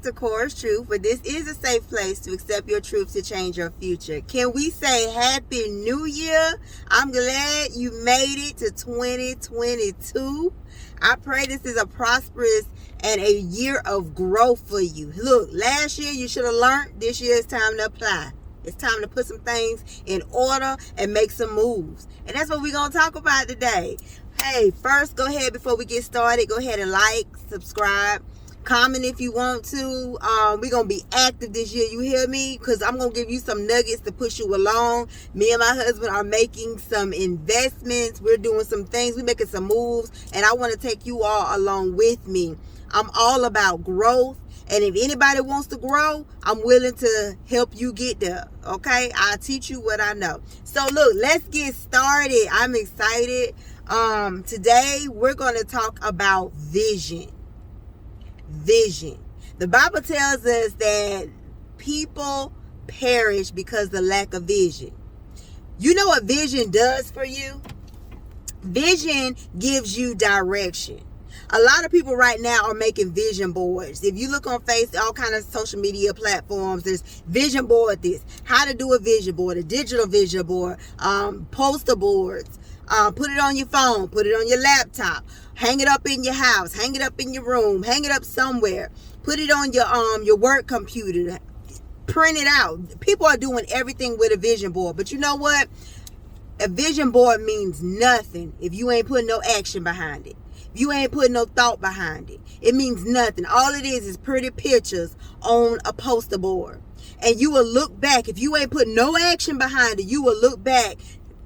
to CorasTruth, where this is a safe place to accept your truth to change your future. Can we say Happy New Year? I'm glad you made it to 2022. I pray this is a prosperous and a year of growth for you. Look, last year you should have learned. This year it's time to apply. It's time to put some things in order and make some moves. And that's what we're going to talk about today. Hey, first, go ahead before we get started. Go ahead and like, subscribe, comment if you want to. We're going to be active this year. You hear me? Because I'm going to give you some nuggets to push you along. Me and my husband are making some investments. We're doing some things. We're making some moves. And I want to take you all along with me. I'm all about growth. And if anybody wants to grow, I'm willing to help you get there. Okay? I'll teach you what I know. So look, let's get started. I'm excited. Today we're going to talk about vision. Vision. The Bible tells us that people perish because of the lack of vision. You know what vision does for you? Vision gives you direction. A lot of people right now are making vision boards. If you look on Facebook, all kind of social media platforms, there's vision board this, how to do a vision board, a digital vision board, poster boards. Put it on your phone, put it on your laptop, hang it up in your house, hang it up in your room, hang it up somewhere, put it on your work computer, print it out. People are doing everything with a vision board, but you know what? A vision board means nothing if you ain't putting no action behind it. You ain't putting no thought behind it. It means nothing. All it is pretty pictures on a poster board. And you will look back. If you ain't put no action behind it, you will look back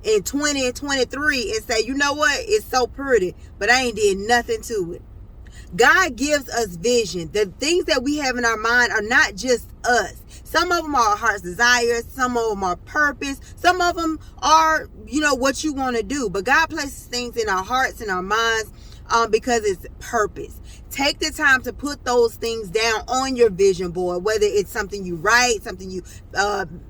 in 2023 and say, you know what? It's so pretty, but I ain't did nothing to it. God gives us vision. The things that we have in our mind are not just us. Some of them are our heart's desires. Some of them are purpose. Some of them are, what you want to do. But God places things in our hearts and our minds because it's purpose. Take the time to put those things down on your vision board, whether it's something you write, something you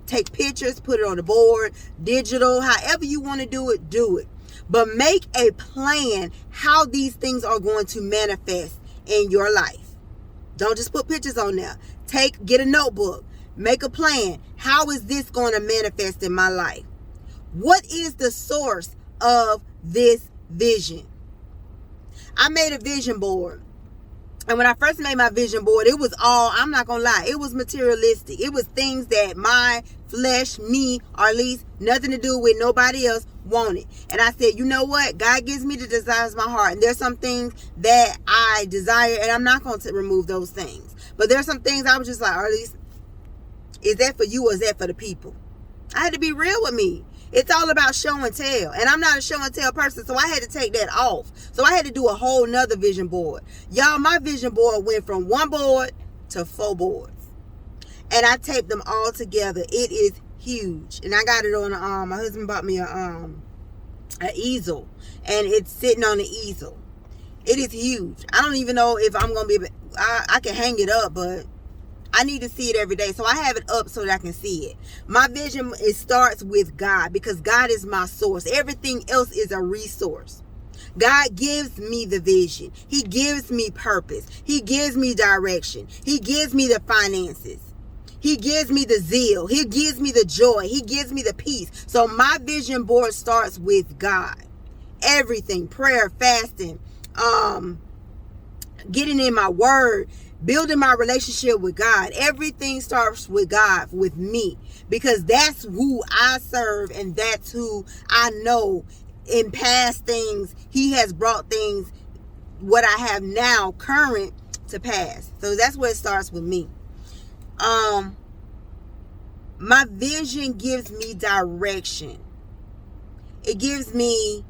take pictures, put it on the board, digital, however you want to do it. But make a plan how these things are going to manifest in your life. Don't just put pictures on there. Get a notebook, make a plan. How is this going to manifest in my life? What is the source of this vision? I made a vision board. And when I first made my vision board, it was all, I'm not going to lie, it was materialistic. It was things that my flesh, me, or at least nothing to do with nobody else wanted. And I said, you know what? God gives me the desires of my heart. And there's some things that I desire, and I'm not going to remove those things. But there's some things I was just like, or at least, is that for you or is that for the people? I had to be real with me. It's all about show and tell. And I'm not a show and tell person, so I had to take that off. So I had to do a whole nother vision board. Y'all, my vision board went from 1 board to 4 boards. And I taped them all together. It is huge. And I got it on, my husband bought me an easel. And it's sitting on the easel. It is huge. I don't even know if I'm going to be able, I can hang it up, but I need to see it every day. So I have it up so that I can see it. My vision, it starts with God because God is my source. Everything else is a resource. God gives me the vision. He gives me purpose. He gives me direction. He gives me the finances. He gives me the zeal. He gives me the joy. He gives me the peace. So my vision board starts with God. Everything, prayer, fasting, getting in my word, building my relationship with God. Everything starts with God, with me, because that's who I serve and that's who I know. In past things, He has brought things, what I have now, current, to pass. So that's where it starts with me. My vision gives me direction. It gives me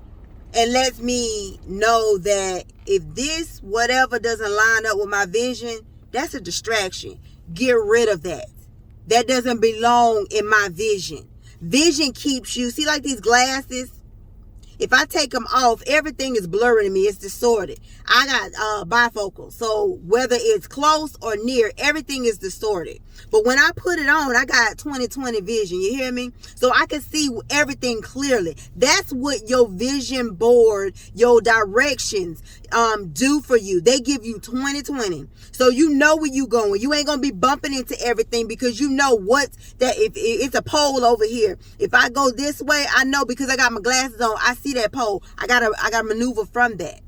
and lets me know that if this, whatever, doesn't line up with my vision, that's a distraction. Get rid of that. That doesn't belong in my vision. Vision keeps you, see, like these glasses, if I take them off, everything is blurry to me. It's distorted. I got bifocals. So whether it's close or near, everything is distorted. But when I put it on, I got 20/20 vision. You hear me? So I can see everything clearly. That's what your vision board, your directions do for you. They give you 20/20. So you know where you going. You ain't gonna be bumping into everything because you know if it's a pole over here. If I go this way, I know because I got my glasses on, I see that pole. I gotta maneuver from that.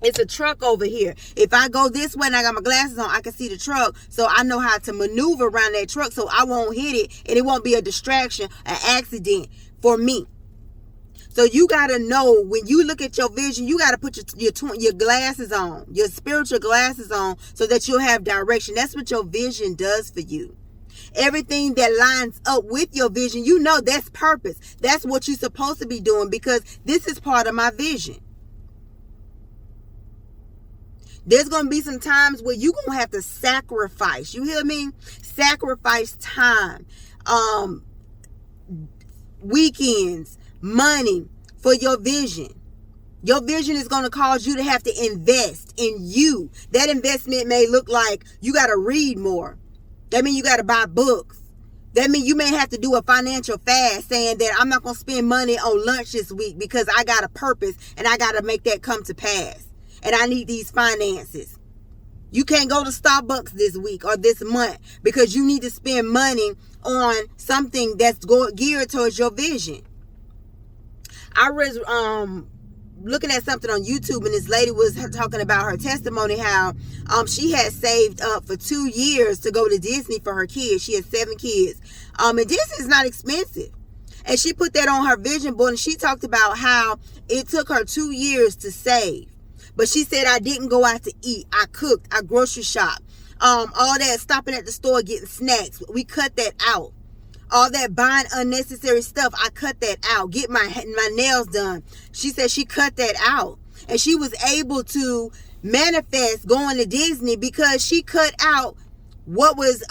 It's a truck over here. If I go this way and I got my glasses on, I can see the truck. So I know how to maneuver around that truck so I won't hit it and it won't be a distraction, an accident for me. So you got to know when you look at your vision, you got to put your glasses on, your spiritual glasses on so that you'll have direction. That's what your vision does for you. Everything that lines up with your vision, you know that's purpose. That's what you're supposed to be doing because this is part of my vision. There's going to be some times where you're going to have to sacrifice. You hear me? Sacrifice time, weekends, money for your vision. Your vision is going to cause you to have to invest in you. That investment may look like you got to read more. That means you got to buy books. That means you may have to do a financial fast saying that I'm not going to spend money on lunch this week because I got a purpose and I got to make that come to pass. And I need these finances. You can't go to Starbucks this week or this month because you need to spend money on something that's geared towards your vision. I was looking at something on YouTube and this lady was talking about her testimony, how she had saved up for 2 years to go to Disney for her kids. She has 7 kids. And Disney is not expensive. And she put that on her vision board and she talked about how it took her 2 years to save. But she said, I didn't go out to eat. I cooked. I grocery shopped. All that stopping at the store getting snacks. We cut that out. All that buying unnecessary stuff. I cut that out. Get my nails done. She said she cut that out. And she was able to manifest going to Disney because she cut out what was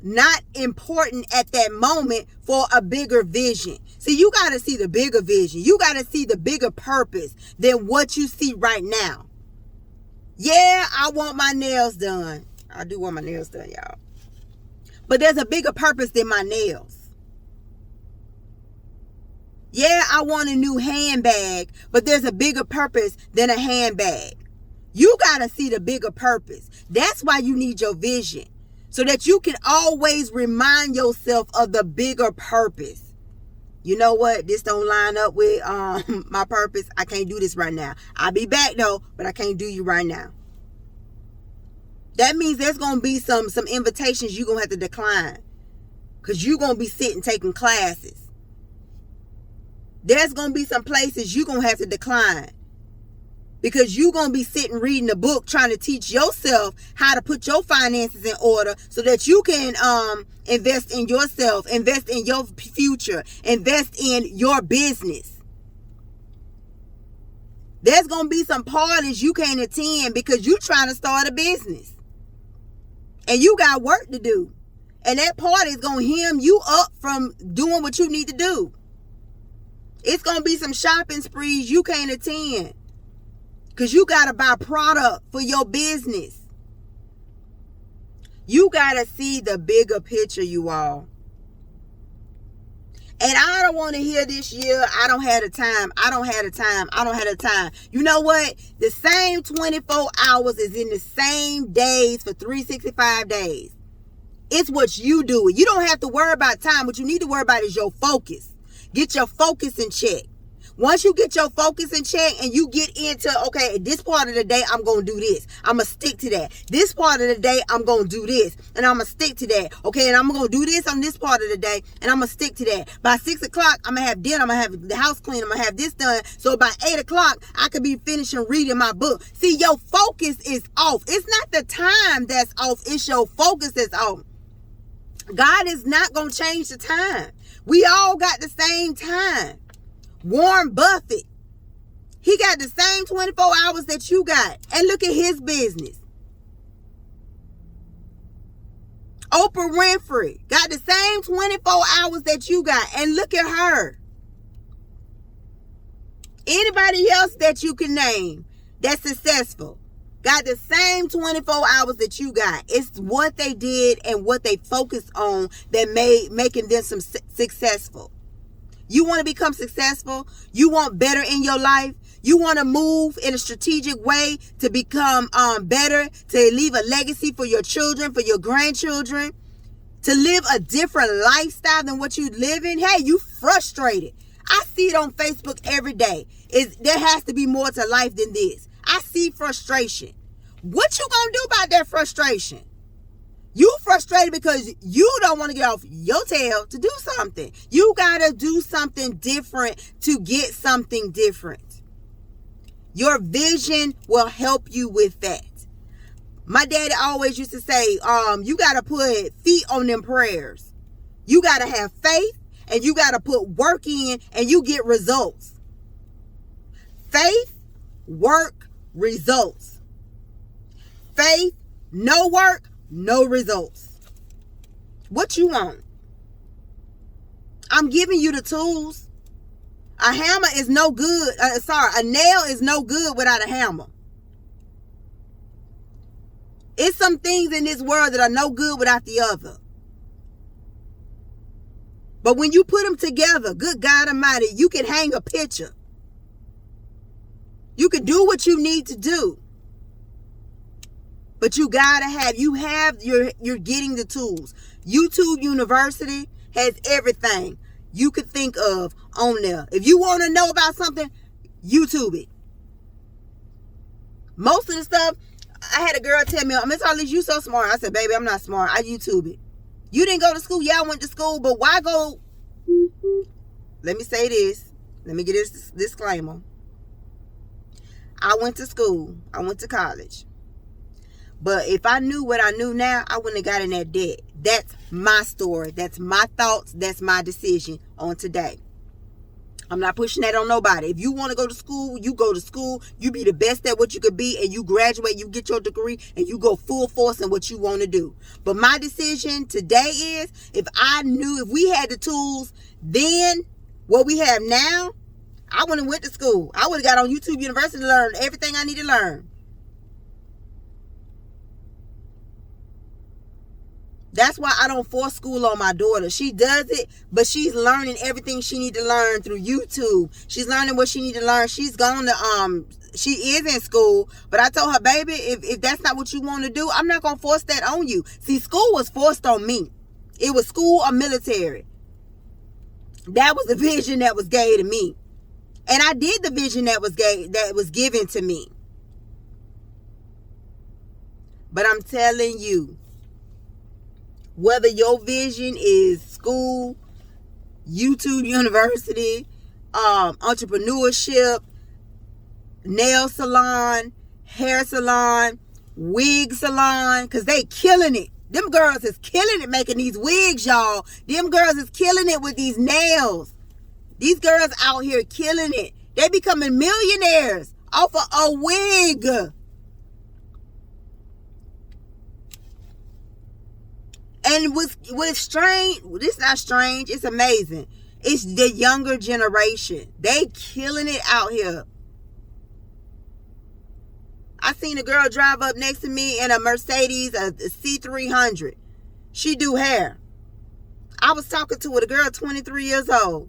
not important at that moment for a bigger vision. See, you got to see the bigger vision. You got to see the bigger purpose than what you see right now. Yeah, I want my nails done. I do want my nails done, y'all. But there's a bigger purpose than my nails. Yeah, I want a new handbag, but there's a bigger purpose than a handbag. You got to see the bigger purpose. That's why you need your vision. So that you can always remind yourself of the bigger purpose. You know what? This don't line up with my purpose. I can't do this right now. I'll be back though, but I can't do you right now. That means there's going to be some invitations you're going to have to decline. Because you're going to be sitting taking classes. There's going to be some places you're going to have to decline. Because you're going to be sitting reading a book trying to teach yourself how to put your finances in order so that you can invest in yourself, invest in your future, invest in your business. There's going to be some parties you can't attend because you're trying to start a business. And you got work to do. And that party is going to hem you up from doing what you need to do. It's going to be some shopping sprees you can't attend. Because you got to buy product for your business. You got to see the bigger picture, you all. And I don't want to hear this year, I don't have the time. I don't have the time. I don't have the time. You know what? The same 24 hours is in the same days for 365 days. It's what you do. You don't have to worry about time. What you need to worry about is your focus. Get your focus in check. Once you get your focus in check and you get into, okay, this part of the day, I'm going to do this. I'm going to stick to that. This part of the day, I'm going to do this. And I'm going to stick to that. Okay, and I'm going to do this on this part of the day. And I'm going to stick to that. By 6 o'clock, I'm going to have dinner. I'm going to have the house clean. I'm going to have this done. So by 8 o'clock, I could be finishing reading my book. See, your focus is off. It's not the time that's off. It's your focus that's off. God is not going to change the time. We all got the same time. Warren Buffett, he got the same 24 hours that you got. And look at his business. Oprah Winfrey got the same 24 hours that you got. And look at her. Anybody else that you can name that's successful. got the same 24 hours that you got. It's what they did and what they focused on that making them successful. You want to become successful? You want better in your life? You want to move in a strategic way to become better, to leave a legacy for your children, for your grandchildren, to live a different lifestyle than what you live in? Hey, you frustrated. I see it on Facebook every day. There has to be more to life than this. I see frustration. What you gonna do about that frustration? You frustrated because you don't want to get off your tail to do something. You gotta do something different to get something different. Your vision will help you with that. My daddy always used to say, you gotta put feet on them prayers. You gotta have faith and you gotta put work in and you get results. Faith, work, results. Faith, no work, no results. What you want? I'm giving you the tools. A hammer is no good. A nail is no good without a hammer. It's some things in this world that are no good without the other. But when you put them together, good God Almighty, you can hang a picture. You can do what you need to do. But you gotta have, you're getting the tools. YouTube University has everything you could think of on there. If you want to know about something, YouTube it. Most of the stuff, I had a girl tell me, Miss Harley, you so smart. I said, baby, I'm not smart. I YouTube it. You didn't go to school. Yeah, I went to school, but why go? Let me say this. Let me get this disclaimer. I went to school. I went to college. But if I knew what I knew now, I wouldn't have got in that debt. That's my story. That's my thoughts. That's my decision on today. I'm not pushing that on nobody. If you want to go to school, you go to school. You be the best at what you could be, and you graduate, you get your degree, and you go full force in what you want to do. But my decision today is, if we had the tools then, what we have now, I wouldn't have went to school. I would have got on YouTube University to learn everything I need to learn. That's why I don't force school on my daughter. She does it, but she's learning everything she need to learn through YouTube. She's learning what she need to learn. She's going to, she is in school, but I told her, baby, if that's not what you want to do, I'm not going to force that on you. See, school was forced on me. It was school or military. That was the vision that was gave to me. And I did the vision that was given to me. But I'm telling you, whether your vision is school, YouTube University, entrepreneurship, nail salon, hair salon, wig salon, because they killing it. Them girls is killing it making these wigs, y'all. Them girls is killing it with these nails. These girls out here killing it. They becoming millionaires off of a wig. And what's strange, this is not strange, it's amazing. It's the younger generation. They killing it out here. I seen a girl drive up next to me in a Mercedes, a C300. She do hair. I was talking to a girl 23 years old.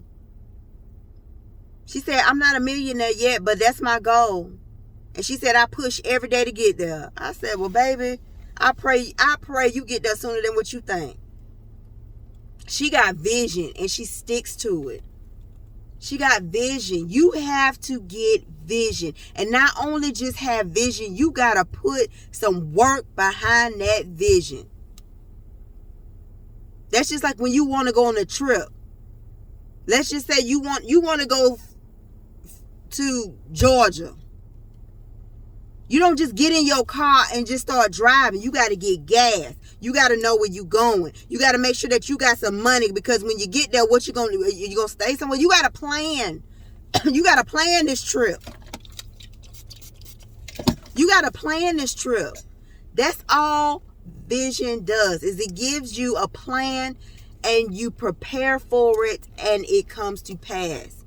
She said, I'm not a millionaire yet, but that's my goal. And she said, I push every day to get there. I said, well, baby, I pray you get there sooner than what you think. She got vision and she sticks to it. She got vision. You have to get vision. And not only just have vision, you got to put some work behind that vision. That's just like when you want to go on a trip. Let's just say you want to go to Georgia. You don't just get in your car and just start driving. You got to get gas. You got to know where you're going. You got to make sure that you got some money, because when you get there, what you going to do? You going to stay somewhere? You got to plan. You got to plan this trip. You got to plan this trip. That's all vision does, is it gives you a plan and you prepare for it and it comes to pass.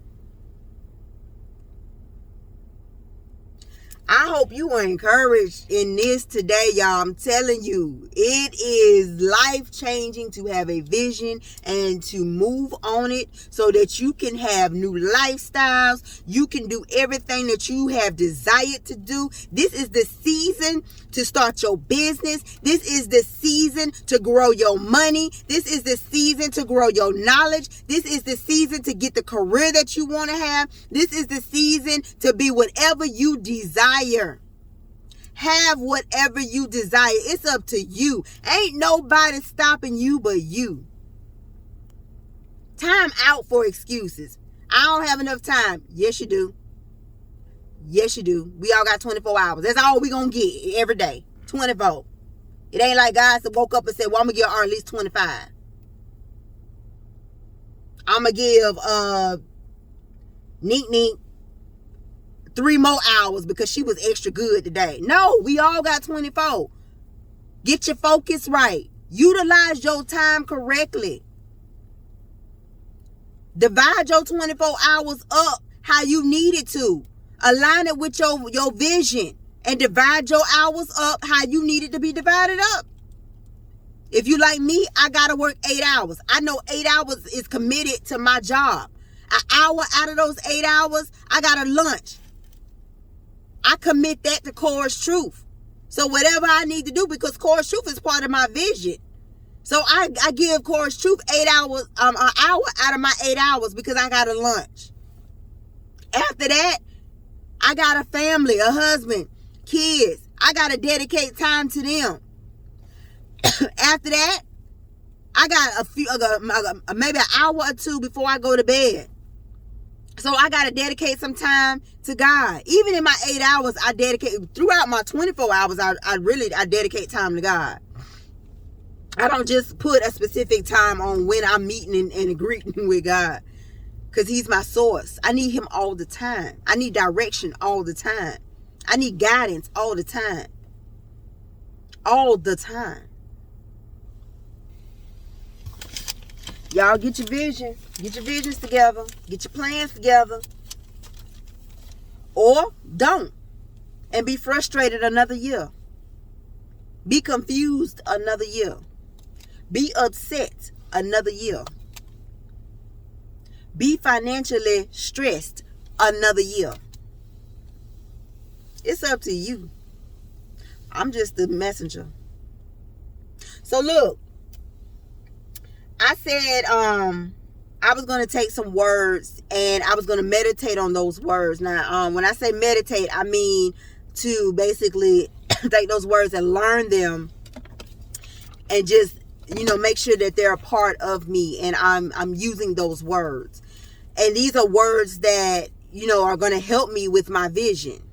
I hope you are encouraged in this today, y'all. I'm telling you, it is life-changing to have a vision and to move on it so that you can have new lifestyles. You can do everything that you have desired to do. This is the season to start your business. This is the season to grow your money. This is the season to grow your knowledge. This is the season to get the career that you want to have. This is the season to be whatever you desire. Have whatever you desire. It's up to you. Ain't nobody stopping you but you. Time out for excuses. I don't have enough time. Yes, you do. Yes, you do. We all got 24 hours. That's all we gonna get every day. 24. It ain't like God woke up and said, well, I'm gonna give her at least 25. I'm gonna give Neat 3 more hours because she was extra good today. No, we all got 24. Get your focus right. Utilize your time correctly. Divide your 24 hours up how you need it to. Align it with your vision and divide your hours up how you need it to be divided up. If you like me, I gotta work 8 hours. I know 8 hours is committed to my job. An hour out of those 8 hours, I got a lunch. I commit that to CorasTruth. So whatever I need to do, because CorasTruth is part of my vision. So I give CorasTruth 8 hours, an hour out of my 8 hours because I got a lunch. After that, I got a family, a husband, kids. I got to dedicate time to them. After that, I got maybe an hour or two before I go to bed. So I got to dedicate some time to God. Even in my 8 hours, I dedicate, throughout my 24 hours, I dedicate time to God. I don't just put a specific time on when I'm meeting and greeting with God, because he's my source. I need him all the time. I need direction all the time. I need guidance all the time. All the time. Y'all get your vision. Get your visions together. Get your plans together. Or don't. And be frustrated another year. Be confused another year. Be upset another year. Be financially stressed another year. It's up to you. I'm just the messenger. So look, I said I was going to take some words and I was going to meditate on those words. Now, when I say meditate, I mean to basically take those words and learn them and just, make sure that they're a part of me and I'm using those words. And these are words that, are going to help me with my vision.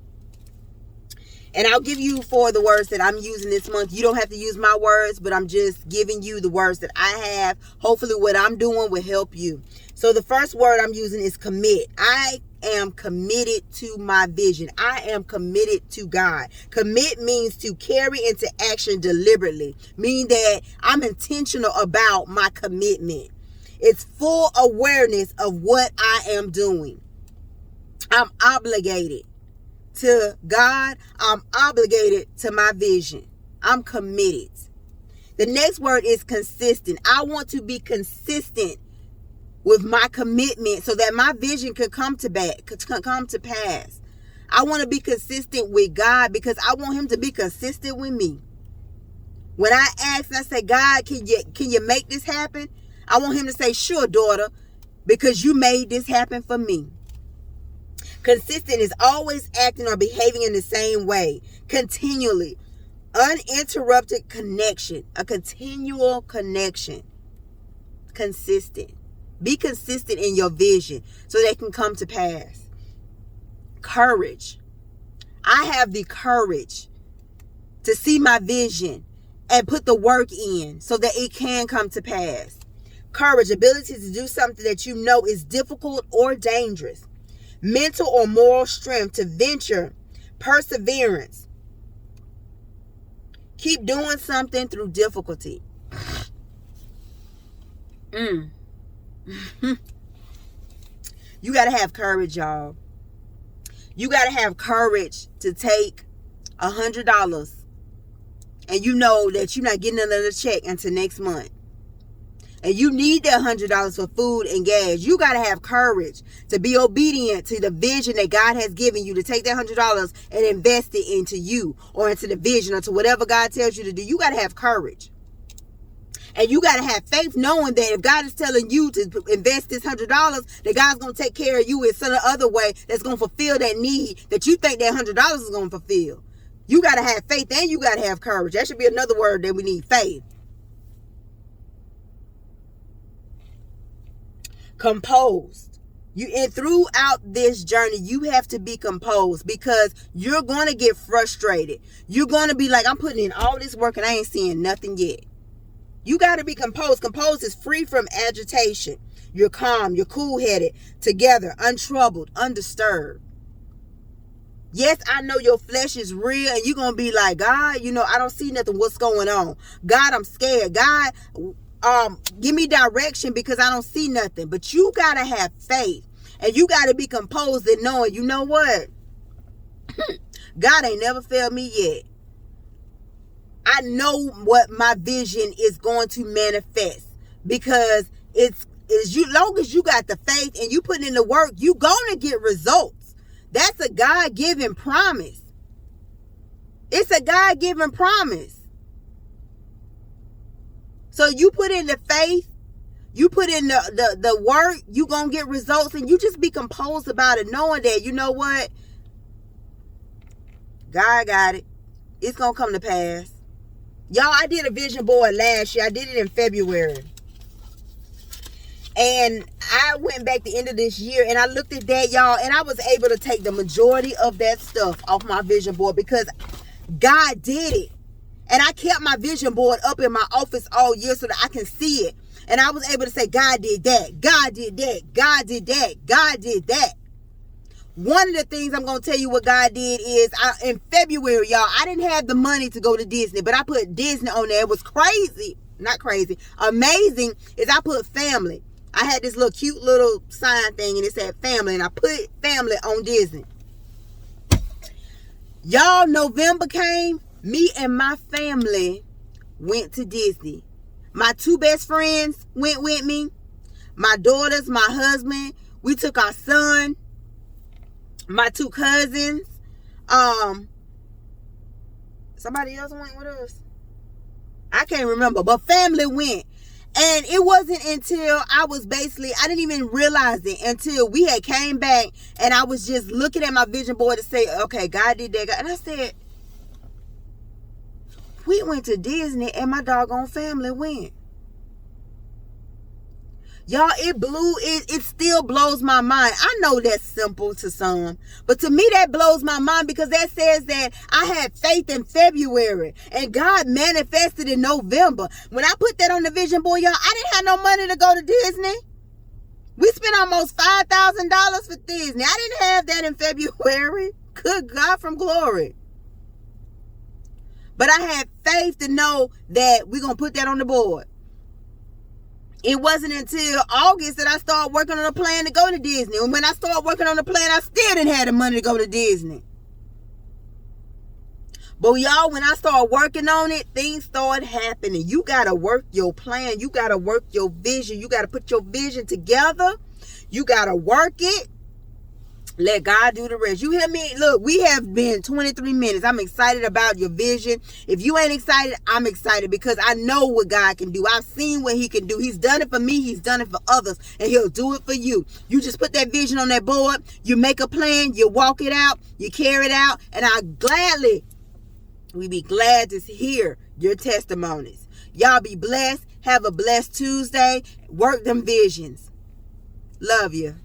And I'll give you for the words that I'm using this month. You don't have to use my words, but I'm just giving you the words that I have. Hopefully what I'm doing will help you. So the first word I'm using is commit. I am committed to my vision. I am committed to God. Commit means to carry into action deliberately, meaning that I'm intentional about my commitment. It's full awareness of what I am doing. I'm obligated to God. I'm obligated to my vision. I'm committed. The next word is consistent. I want to be consistent with my commitment so that my vision can come to pass. I want to be consistent with God because I want him to be consistent with me. When I ask and I say, God, can you make this happen? I want him to say, sure, daughter, because you made this happen for me. Consistent is always acting or behaving in the same way, continually. Uninterrupted connection, a continual connection. Consistent. Be consistent in your vision so they can come to pass. Courage. I have the courage to see my vision and put the work in so that it can come to pass. Courage, ability to do something that you know is difficult or dangerous. Mental or moral strength to venture, perseverance. Keep doing something through difficulty. You got to have courage, y'all. You got to have courage to take $100 and you know that you're not getting another check until next month. And you need that $100 for food and gas. You got to have courage to be obedient to the vision that God has given you, to take that $100 and invest it into you or into the vision or to whatever God tells you to do. You got to have courage. And you got to have faith knowing that if God is telling you to invest this $100, that God's going to take care of you in some other way that's going to fulfill that need that you think that $100 is going to fulfill. You got to have faith and you got to have courage. That should be another word that we need, faith. Composed. And throughout this journey, you have to be composed because you're going to get frustrated. You're going to be like, I'm putting in all this work and I ain't seeing nothing yet. You got to be composed. Composed is free from agitation. You're calm. You're cool-headed, together, untroubled, undisturbed. Yes, I know your flesh is real and you're going to be like, God, I don't see nothing. What's going on? God, I'm scared. God, give me direction because I don't see nothing. But you got to have faith and you got to be composed and knowing, you know what? God ain't never failed me yet. I know what my vision is going to manifest because long as you got the faith and you put in the work, you going to get results. That's a God-given promise. It's a God-given promise. So you put in the faith, you put in the work, you going to get results, and you just be composed about it, knowing that, you know what? God got it. It's going to come to pass. Y'all, I did a vision board last year. I did it in February. And I went back the end of this year and I looked at that, y'all, and I was able to take the majority of that stuff off my vision board because God did it. And I kept my vision board up in my office all year so that I can see it. And I was able to say, God did that. God did that. God did that. God did that. One of the things I'm going to tell you what God did is in February, y'all, I didn't have the money to go to Disney, but I put Disney on there. It was crazy. Not crazy. Amazing is I put family. I had this little cute little sign thing and it said family and I put family on Disney. Y'all, November came. Me and my family went to Disney. My two best friends went with me. My daughters, my husband. We took our son. My two cousins. Somebody else went with us. I can't remember, but family went. And it wasn't until I didn't even realize it until we had came back and I was just looking at my vision board to say, okay, God did that. And I said, we went to Disney and my doggone family went. Y'all, it still blows my mind. I know that's simple to some, but to me that blows my mind because that says that I had faith in February and God manifested in November. When I put that on the vision board, y'all, I didn't have no money to go to Disney. We spent almost $5,000 for Disney. I didn't have that in February. Good God from glory. But I had faith to know that we're going to put that on the board. It wasn't until August that I started working on a plan to go to Disney. And when I started working on the plan, I still didn't have the money to go to Disney. But y'all, when I started working on it, things started happening. You got to work your plan. You got to work your vision. You got to put your vision together. You got to work it. Let God do the rest. You hear me? Look, we have been 23 minutes. I'm excited about your vision. If you ain't excited, I'm excited because I know what God can do. I've seen what he can do. He's done it for me. He's done it for others. And he'll do it for you. You just put that vision on that board. You make a plan. You walk it out. You carry it out. And we'd be glad to hear your testimonies. Y'all be blessed. Have a blessed Tuesday. Work them visions. Love you.